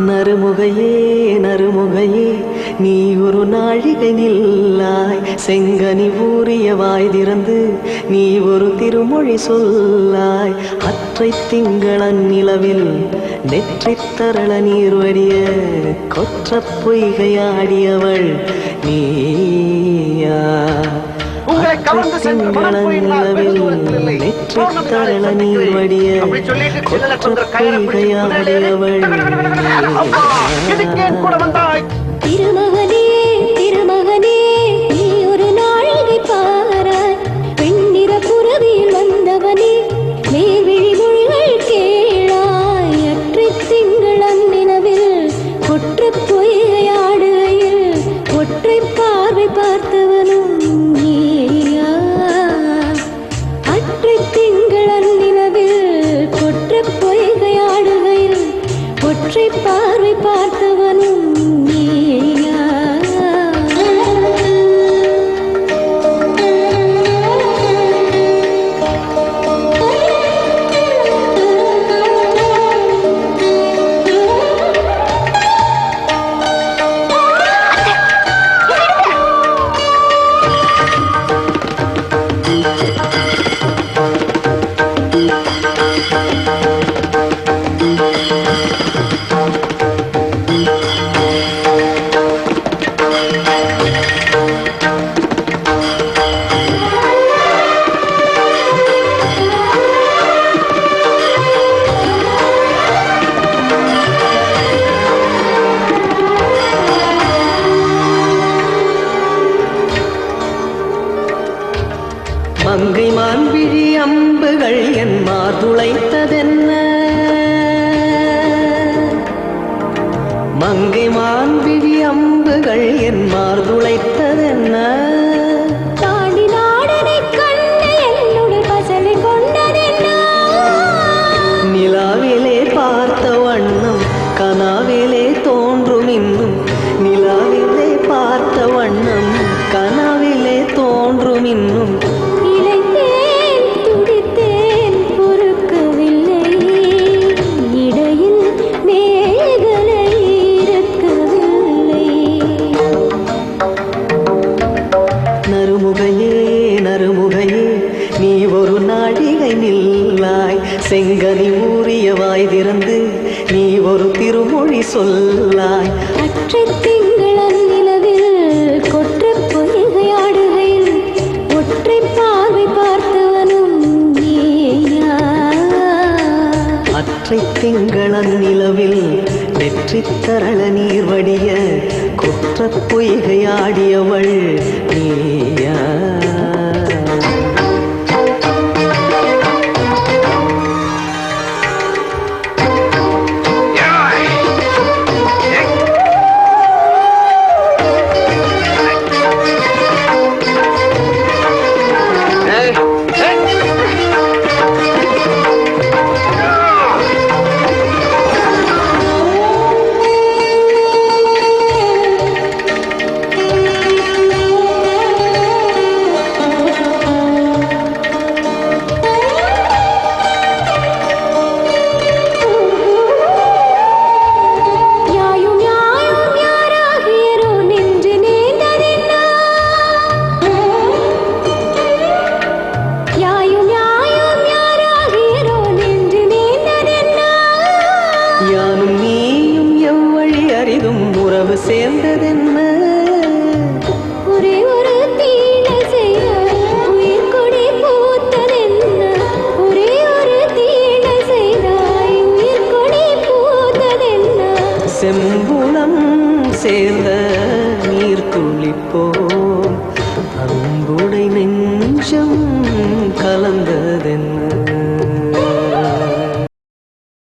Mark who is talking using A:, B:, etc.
A: நறுமுகையே நறுமுகையே நீ ஒரு நாழிகை நில்லாய், செங்கனி ஊறிய வாய் திறந்து நீ ஒரு திருமொழி சொல்லாய். அற்றை திங்களன் நிலவில் நெற்றி தரள நீர் வடிய கொற்ற பொய்கையாடியவள் நீயா. நெற்றி தரள நீர் வடிய கொற்ற பொய்கையாடியவள்.
B: திருமகனே திருமகனே நீ ஒரு நாழிகை பாராய், வெண்ணிற புறவியில் வந்தவனே மேல்விழி மொழிகள் கேளாய். அற்றை திங்களன் நிலவில் கொற்ற பொய்கையாடுகையில் ஒற்றை பார்வை பார்த்தவனும் நீயா. அற்றை திங்களன் நிலவில் கொற்ற பொய்கையாடுகையில் ஒற்றை பார்வை பார்த்தவனும் நீயா.
A: மங்கை மான்விழி அம்புகள் என் மாதுளைத்ததென்ன, மங்கை மான்விழி அம்புகள் என் மார்துளைத்ததென்ன.
B: தாண்டி நாடனை கண்டு என்னுடைய பசலை கொண்டதென்ன.
A: நிலாவிலே பார்த்த வண்ணம் கனாவிலே தோன்றும் இன்னும், நிலாவிலே பார்த்த வண்ணம் கனாவிலே தோன்றும் இன்னும். நறுமுகையே நறுமுகையே நீ ஒரு நாழிகை நில்லாய், செங்கனி ஊறிய வாய் திறந்து நீ ஒரு திருமொழி சொல்லாய்.
B: அற்றை திங்களன் நிலவில் கொற்ற பொய்கையாடுகையில் ஒற்றை பார்வை பார்த்தவனும் நீயா.
A: அற்றை திங்களன் நிலவில் நெற்றி தரள நீர் வடிய கொற்ற பொய்கையாடியவள் நீயா. யானும் நீயும் எவ்வழி அறிதும் உறவு சேர்ந்ததென்ன.
B: ஒரே ஒரு தீனை செய்தாய் உயிர் கொடி பூத்ததென்ன. ஒரே ஒரு தீனை செய்தாய் உயிர் கொடி பூத்ததென்ன.
A: செம்புலம் சேர்ந்த நீர் துளிப்போம் அன்புடை நெஞ்சம் கலந்ததென்ன.